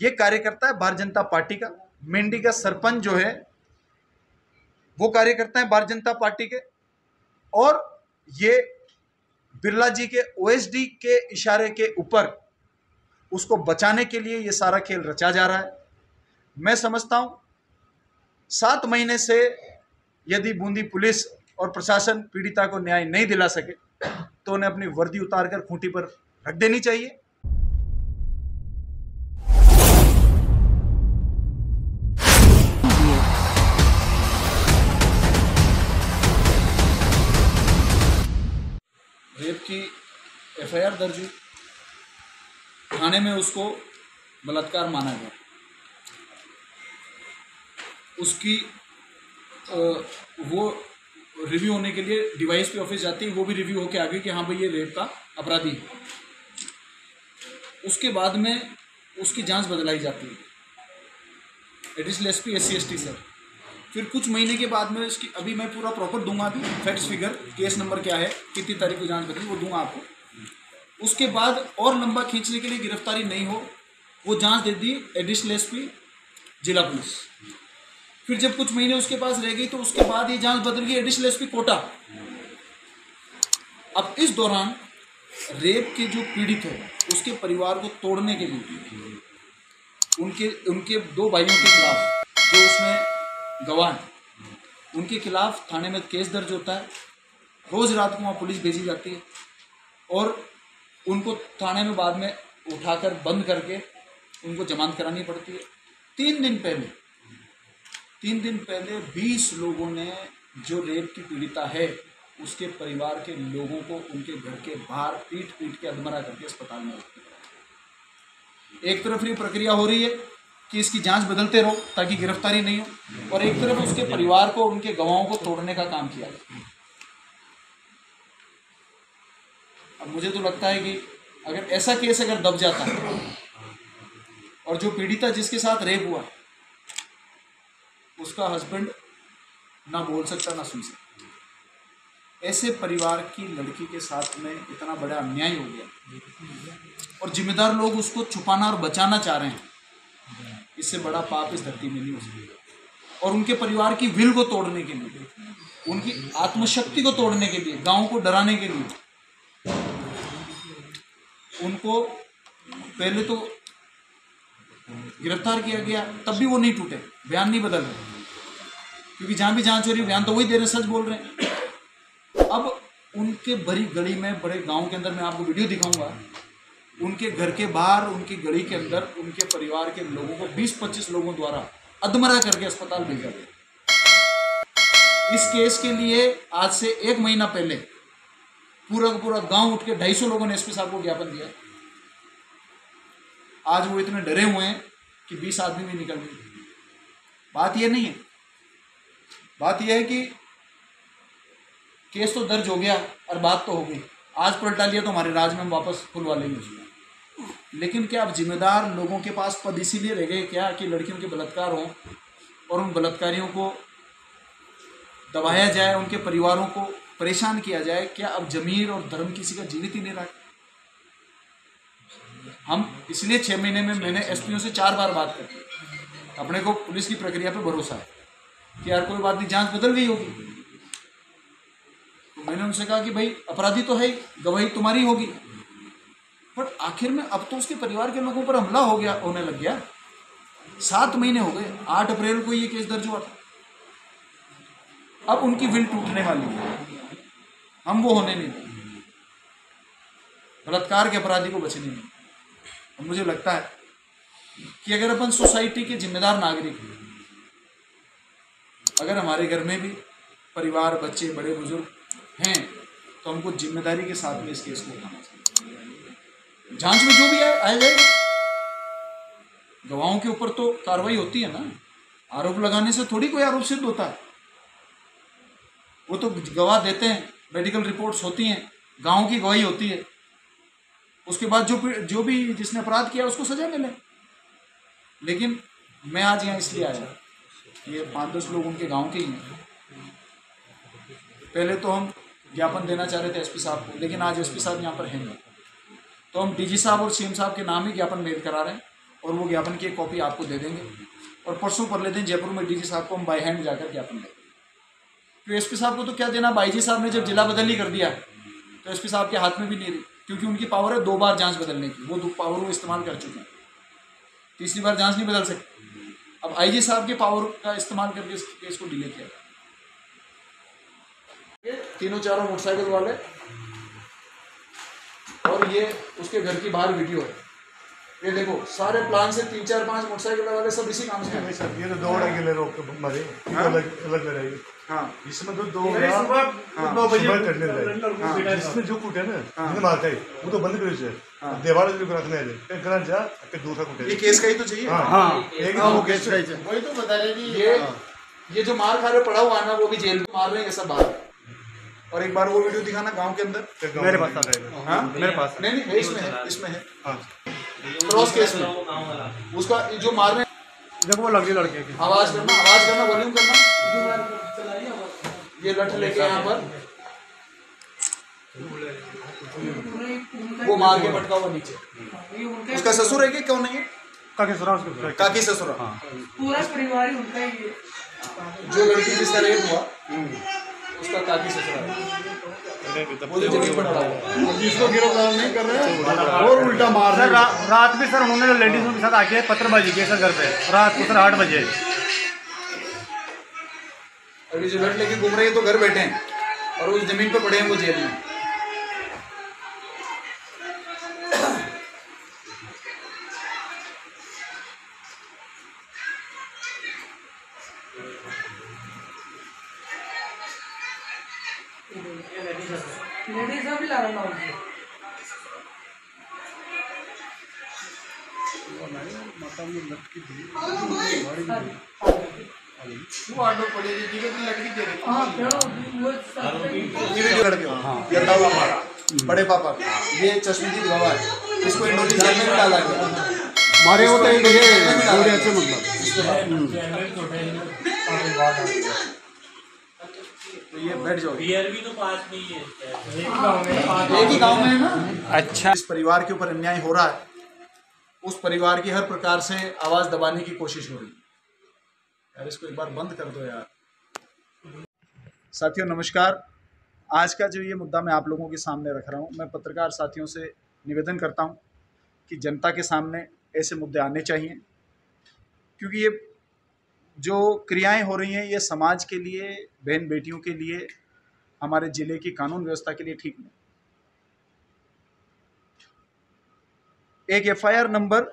ये कार्यकर्ता है भारतीय जनता पार्टी का। मेंढी का सरपंच जो है वो कार्यकर्ता है भारतीय जनता पार्टी के, और ये बिरला जी के ओएसडी के इशारे के ऊपर उसको बचाने के लिए ये सारा खेल रचा जा रहा है। मैं समझता हूं 7 महीने से यदि बूंदी पुलिस और प्रशासन पीड़िता को न्याय नहीं दिला सके तो उन्हें अपनी वर्दी उतारकर खूंटी पर रख देनी चाहिए। रेप की एफआईआर दर्ज हुई, थाने में उसको बलात्कार माना गया। उसकी वो रिव्यू होने के लिए डीवाईएसपी ऑफिस जाती है, वो भी रिव्यू होके आ गई कि हाँ भाई ये रेप का अपराधी है। उसके बाद में उसकी जांच बदलाई जाती है, एडिशनल एसपी SC/ST सर। फिर कुछ महीने के बाद में इसकी, अभी मैं पूरा प्रॉपर दूंगा, अभी फैक्ट्स फिगर, केस नंबर क्या है, कितनी तारीख को जांच बदली, वो दूंगा आपको। उसके बाद और लंबा खींचने के लिए गिरफ्तारी नहीं हो, वो जांच दे दी एडिशनल एसपी जिला पुलिस। फिर जब कुछ महीने उसके पास रह गई तो उसके बाद ये जांच बदल गई एडिशनल एसपी कोटा। अब इस दौरान रेप के जो पीड़ित है उसके परिवार को तोड़ने के लिए उनके 2 भाइयों के खिलाफ, जो उसमें गवाह हैं, उनके खिलाफ थाने में केस दर्ज होता है। रोज रात को वहाँ पुलिस भेजी जाती है और उनको थाने में बाद में उठाकर बंद करके उनको जमानत करानी पड़ती है। 3 दिन पहले 20 लोगों ने, जो रेप की पीड़िता है उसके परिवार के लोगों को उनके घर के बाहर पीट के अधमरा करके अस्पताल में रखा। एक तरफ ये प्रक्रिया हो रही है कि इसकी जांच बदलते रहो ताकि गिरफ्तारी नहीं हो, और एक तरफ उसके परिवार को, उनके गवाहों को तोड़ने का काम किया जाए। अब मुझे तो लगता है कि अगर ऐसा केस अगर दब जाता है और जो पीड़िता जिसके साथ रेप हुआ उसका हस्बैंड ना बोल सकता ना सुन सकता, ऐसे परिवार की लड़की के साथ में इतना बड़ा अन्याय हो गया और जिम्मेदार लोग उसको छुपाना और बचाना चाह रहे हैं, इससे बड़ा पाप इस धरती में नहीं हो सकता। और उनके परिवार की विल को तोड़ने के लिए, उनकी आत्मशक्ति को तोड़ने के लिए, गांव को डराने के लिए, उनको पहले तो गिरफ्तार किया गया, तब भी वो नहीं टूटे, बयान नहीं बदल रहे, क्योंकि जहां भी जांच हो रही बयान तो वही दे रहे, सच बोल रहे हैं। अब उनके बड़ी गली में, बड़े गांव के अंदर, मैं आपको वीडियो दिखाऊंगा, उनके घर के बाहर, उनकी गली के अंदर उनके परिवार के लोगों को 20-25 लोगों द्वारा अधमरा करके अस्पताल भेजा गया। इस केस के लिए आज से 1 महीना पहले पूरा का पूरा गांव उठ के 250 लोगों ने एसपी साहब को ज्ञापन दिया। आज वो इतने डरे हुए हैं कि 20 आदमी भी निकल गए। बात ये नहीं है, बात यह है कि केस तो दर्ज हो गया और बात तो हो गई, आज पलटा लिया तो हमारे राज में हम वापस खुलवा लेंगे उसमें। लेकिन क्या अब जिम्मेदार लोगों के पास पद इसीलिए रह गए क्या कि लड़कियों के बलात्कार हों और उन बलात्कारियों को दबाया जाए, उनके परिवारों को परेशान किया जाए? क्या अब जमीर और धर्म किसी का जीवित ही नहीं रहा? हम इसलिए 6 महीने में मैंने एसपीओ से 4 बार बात कर, अपने को पुलिस की प्रक्रिया पे भरोसा है कि यार कोई बात नहीं, जांच बदल गई होगी। तो मैंने उनसे कहा कि भाई अपराधी तो है, गवाही तुम्हारी होगी, बट आखिर में अब तो उसके परिवार के लोगों पर हमला होने लग गया। 7 महीने हो गए, 8 अप्रैल को ये केस दर्ज हुआ था। अब उनकी विल टूटने वाली है, हम वो होने नहीं देंगे, बलात्कार के अपराधी को बचने नहीं। और मुझे लगता है कि अगर अपन सोसाइटी के जिम्मेदार नागरिक हैं, अगर हमारे घर में भी परिवार, बच्चे, बड़े बुजुर्ग हैं, तो हमको जिम्मेदारी के साथ में इस केस को उठाना चाहिए। जांच में जो भी आया जाएगा, गवाहों के ऊपर तो कार्रवाई होती है ना, आरोप लगाने से थोड़ी कोई आरोप सिद्ध होता है। वो तो गवाह देते हैं, मेडिकल रिपोर्ट्स होती हैं, गांव की गवाही होती है, उसके बाद जो भी जिसने अपराध किया उसको सजा मिले। लेकिन मैं आज यहाँ इसलिए आया, ये 5-10 लोग उनके गांव के ही हैं। पहले तो हम ज्ञापन देना चाह रहे थे एसपी साहब को, लेकिन आज एसपी साहब यहाँ पर हैं नहीं, तो हम डीजी साहब और सीएम साहब के नाम ही ज्ञापन मेल करा रहे हैं और वो ज्ञापन की एक कॉपी आपको दे देंगे और परसों परले दिन जयपुर में डीजी साहब को हम बाय हैंड जाकर ज्ञापन देंगे। तो एसपी साहब को तो क्या देना, आईजी साहब ने जब जिला बदली कर दिया तो एसपी साहब के हाथ में भी नहीं रही, क्योंकि उनकी पावर है 2 बार जांच बदलने की, वो 2 पावर वो इस्तेमाल कर चुके हैं, तीसरी बार जांच नहीं बदल सकते। अब आईजी साहब के पावर का इस्तेमाल करके इस केस को डिले किया। तीनों चारों मोटरसाइकिल वाले और ये उसके घर की बाहर वीडियो है, ये देखो सारे प्लान से 3 4 5 मोटरसाइकिल वाले सब इसी काम से हैं। सर ये तो दौड़ के ले रोक मारे अलग अलग लड़ाई। हाँ इसमें तो 2 करने लगे, इसमें जो कूटे ना इन्हें मारता है वो तो बंद करो इसे, दीवार जो रखने है फिर करा जा के दूसरा कूटे। ये केस का ही तो चाहिए। हां एक वो केस का ही चाहिए, वही तो बता रहे जी। ये जो मार खा रहे पड़ा हुआ है ना, वो भी जेल में मार रहे हैं सब बाहर। और एक बार वो वीडियो दिखाना गांव के अंदर, मेरे पास आ गया। हां मेरे पास नहीं है, इसमें है हां क्रॉस केस में उसका जो मार रहे देखो वो लगे लड़के की आवाज करना वॉल्यूम करना, ये लठ लेके यहाँ पर वो मार के पटका हुआ नीचे। उसका ससुर है कि कौन है? काकी ससुरा उसके काकी ससुरा। पूरा परिवार ही उनका ही है। जो लड़की जिसका रेप हुआ उसका काकी ससुरा है, वो जो जमीन पर पड़ा हुआ, जिसको गिरफ्तार नहीं कर रहे और उल्टा मार रहे। रात में सर उन्होंने लेडीजों के साथ आके पत्थरबाजी की सर घर पे रात को सर 8 बजे। अभी जो लट लेके घूम रहे हैं तो घर बैठे हैं और वो जमीन पे पड़े हैं वो जेल में। लेडीज भी ला रहा हूँ। वो आटो पड़ेगी जी तो लड़की दे रही। हाँ वो ये वीडियो लड़के गंदा हुआ हमारा बड़े पापा, ये चश्मदीद गवाह है, इसको इंडोली जेल में भी डाला गया। मारे होते हैं ये अच्छे तो ये बैठ जाओ, बियर भी तो पास में ही है, एक ही गांव में है ना। अच्छा इस परिवार के ऊपर अन्याय हो रहा है, उस परिवार की हर प्रकार से आवाज दबाने की कोशिश हो रही है। यार इसको एक बार बंद कर दो यार। साथियों नमस्कार, आज का जो ये मुद्दा मैं आप लोगों के सामने रख रहा हूँ, मैं पत्रकार साथियों से निवेदन करता हूँ कि जनता के सामने ऐसे मुद्दे आने चाहिए, क्योंकि ये जो क्रियाएं हो रही हैं ये समाज के लिए, बहन बेटियों के लिए, हमारे ज़िले की कानून व्यवस्था के लिए ठीक नहीं। एक एफआईआर नंबर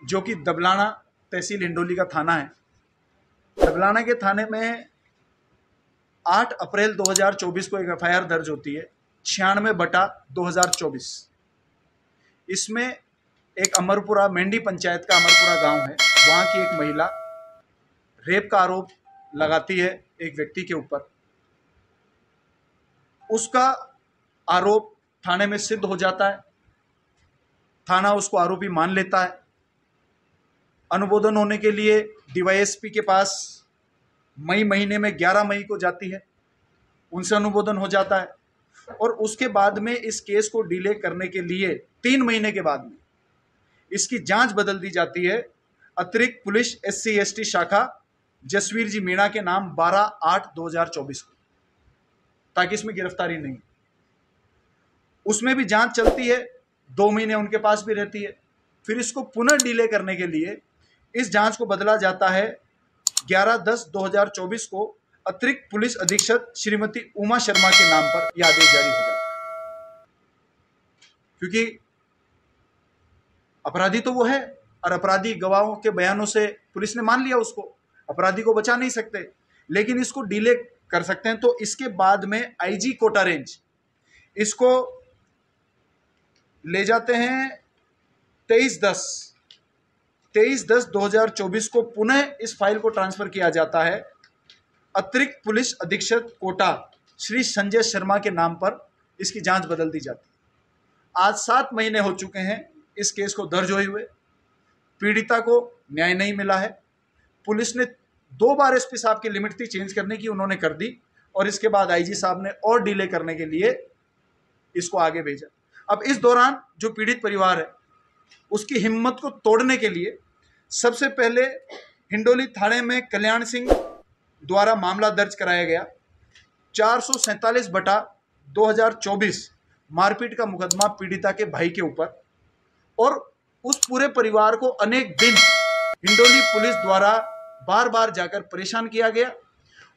जो कि दबलाना तहसील हिंडोली का थाना है, दबलाना के थाने में 8 अप्रैल 2024 को एक एफआईआर दर्ज होती है 96/2024। इसमें एक अमरपुरा मेंढी पंचायत का अमरपुरा गांव है, वहाँ की एक महिला रेप का आरोप लगाती है एक व्यक्ति के ऊपर। उसका आरोप थाने में सिद्ध हो जाता है, थाना उसको आरोपी मान लेता है। अनुमोदन होने के लिए डीवाईएसपी के पास मई महीने में 11 मई को जाती है, उनसे अनुमोदन हो जाता है और उसके बाद में इस केस को डिले करने के लिए 3 महीने के बाद में इसकी जांच बदल दी जाती है अतिरिक्त पुलिस SC/ST शाखा जसवीर जी मीणा के नाम 12/8/2024 को, ताकि इसमें गिरफ्तारी नहीं। उसमें भी जांच चलती है, 2 महीने उनके पास भी रहती है। फिर इसको पुनः डिले करने के लिए इस जांच को बदला जाता है 11/10/2024 को अतिरिक्त पुलिस अधीक्षक श्रीमती उमा शर्मा के नाम पर यह आदेश जारी हो जाता है, क्योंकि अपराधी तो वो है और अपराधी गवाहों के बयानों से पुलिस ने मान लिया उसको, अपराधी को बचा नहीं सकते, लेकिन इसको डिले कर सकते हैं। तो इसके बाद में IG कोटा रेंज इसको ले जाते हैं 23/10/2024 को पुनः इस फाइल को ट्रांसफर किया जाता है अतिरिक्त पुलिस अधीक्षक कोटा श्री संजय शर्मा के नाम पर, इसकी जांच बदल दी जाती है। आज 7 महीने हो चुके हैं इस केस को दर्ज हुए हुए, पीड़िता को न्याय नहीं मिला है। पुलिस ने 2 बार SP साहब की लिमिट थी चेंज करने की, उन्होंने कर दी और इसके बाद IG साहब ने और डिले करने के लिए इसको आगे भेजा। अब इस दौरान जो पीड़ित परिवार है उसकी हिम्मत को तोड़ने के लिए सबसे पहले हिंडोली थाने में कल्याण सिंह द्वारा मामला दर्ज कराया गया 447/2024 मारपीट का मुकदमा पीड़िता के भाई के ऊपर, और उस पूरे परिवार को अनेक दिन हिंडोली पुलिस द्वारा बार बार जाकर परेशान किया गया,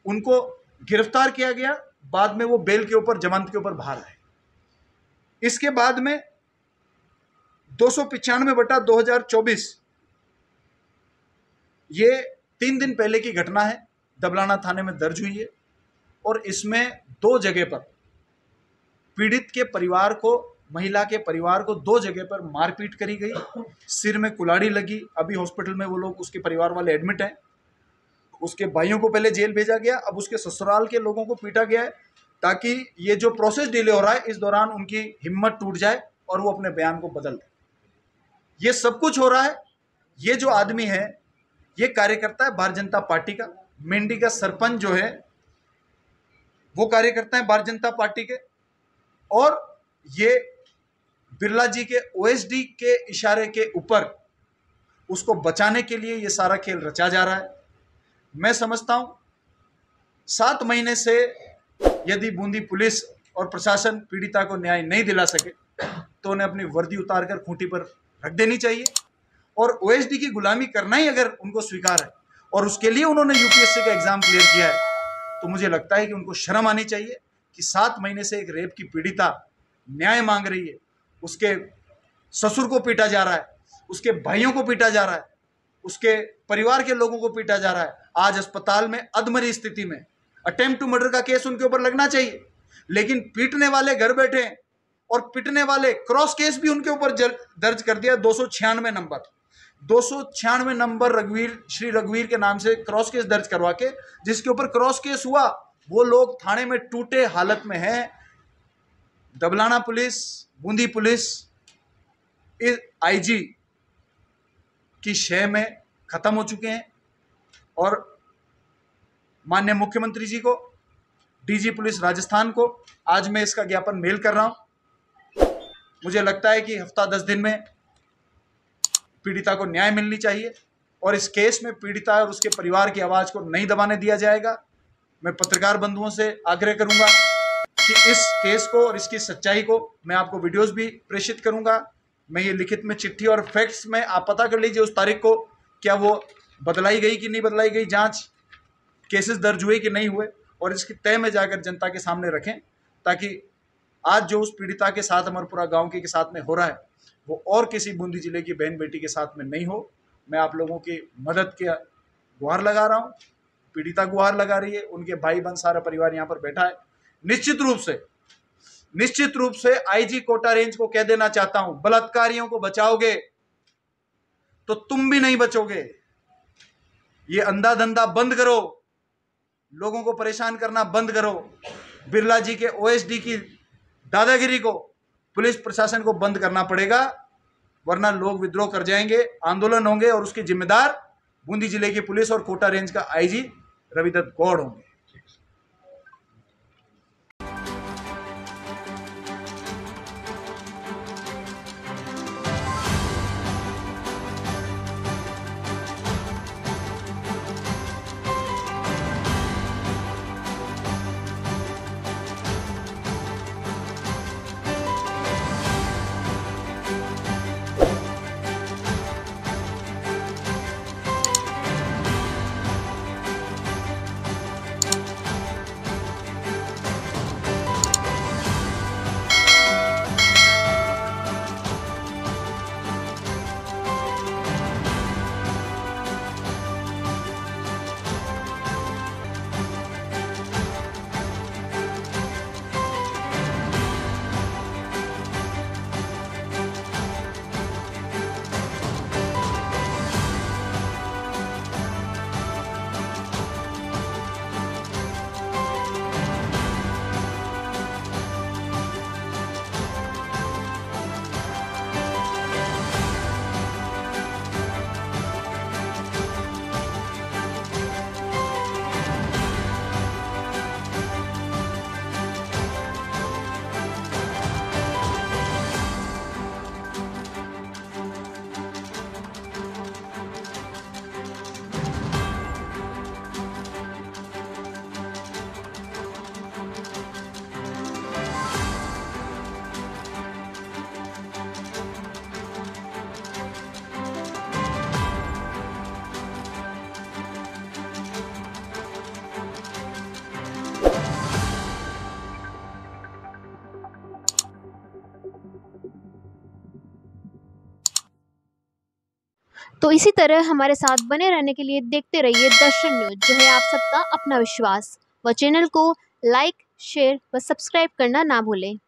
उनको गिरफ्तार किया गया, बाद में वो बेल के ऊपर, जमानत के ऊपर बाहर आए। इसके बाद में 295/2024 ये 3 दिन पहले की घटना है, दबलाना थाने में दर्ज हुई है, और इसमें 2 जगह पर पीड़ित के परिवार को, महिला के परिवार को 2 जगह पर मारपीट करी गई, सिर में कुल्हाड़ी लगी। अभी हॉस्पिटल में वो लोग, उसके परिवार वाले एडमिट हैं। उसके भाइयों को पहले जेल भेजा गया, अब उसके ससुराल के लोगों को पीटा गया है, ताकि ये जो प्रोसेस डिले हो रहा है इस दौरान उनकी हिम्मत टूट जाए और वो अपने बयान को बदल दें। ये सब कुछ हो रहा है। ये जो आदमी है ये कार्यकर्ता है भारतीय जनता पार्टी का। मेंडी का सरपंच जो है वो कार्यकर्ता है भारतीय जनता पार्टी के, और ये बिरला जी के ओएसडी के इशारे के ऊपर उसको बचाने के लिए ये सारा खेल रचा जा रहा है। मैं समझता हूं 7 महीने से यदि बूंदी पुलिस और प्रशासन पीड़िता को न्याय नहीं दिला सके तो उन्हें अपनी वर्दी उतारकर खूंटी पर रख देनी चाहिए, और ओएसडी की गुलामी करना ही अगर उनको स्वीकार है और उसके लिए उन्होंने यूपीएससी का एग्जाम क्लियर किया है, तो मुझे लगता है कि उनको शर्म आनी चाहिए कि 7 महीने से एक रेप की पीड़िता न्याय मांग रही है, उसके ससुर को पीटा जा रहा है, उसके भाइयों को पीटा जा रहा है, उसके परिवार के लोगों को पीटा जा रहा है। आज अस्पताल में अधमरी स्थिति में अटेम्प्ट टू मर्डर का केस उनके ऊपर लगना चाहिए, लेकिन पीटने वाले घर बैठे हैं, और पीटने वाले क्रॉस केस भी उनके ऊपर दर्ज कर दिया 296 नंबर 296 नंबर श्री रघुवीर के नाम से क्रॉस केस दर्ज करवा के, जिसके ऊपर क्रॉस केस हुआ वो लोग थाने में टूटे हालत में हैं। दबलाना पुलिस, बूंदी पुलिस इस आईजी की शय में खत्म हो चुके हैं, और माननीय मुख्यमंत्री जी को, डीजी पुलिस राजस्थान को आज मैं इसका ज्ञापन मेल कर रहा हूं। मुझे लगता है कि हफ्ता 10 दिन में पीड़िता को न्याय मिलनी चाहिए, और इस केस में पीड़िता और उसके परिवार की आवाज़ को नहीं दबाने दिया जाएगा। मैं पत्रकार बंधुओं से आग्रह करूंगा कि इस केस को और इसकी सच्चाई को, मैं आपको वीडियोस भी प्रेषित करूंगा, मैं ये लिखित में चिट्ठी और फैक्ट्स में आप पता कर लीजिए उस तारीख को, क्या वो बदलाई गई कि नहीं बदलाई गई, जांच केसेस दर्ज हुए कि नहीं हुए, और इसकी तय में जाकर जनता के सामने रखें, ताकि आज जो उस पीड़िता के साथ अमरपुरा गांव के साथ में हो रहा है वो और किसी बूंदी जिले की बहन बेटी के साथ में नहीं हो। मैं आप लोगों की मदद के गुहार लगा रहा हूँ, पीड़िता गुहार लगा रही है, उनके भाई बहन सारा परिवार यहाँ पर बैठा है। निश्चित रूप से आईजी कोटा रेंज को कह देना चाहता हूं, बलात्कारियों को बचाओगे तो तुम भी नहीं बचोगे। ये अंधा धंधा बंद करो, लोगों को परेशान करना बंद करो। बिरला जी के ओएसडी की दादागिरी को पुलिस प्रशासन को बंद करना पड़ेगा, वरना लोग विद्रोह कर जाएंगे, आंदोलन होंगे, और उसके जिम्मेदार बूंदी जिले की पुलिस और कोटा रेंज का आईजी रविदत्त गौड़ होंगे। तो इसी तरह हमारे साथ बने रहने के लिए देखते रहिए दर्शन न्यूज, जो है आप सबका अपना विश्वास। व चैनल को लाइक, शेयर व सब्सक्राइब करना ना भूलें।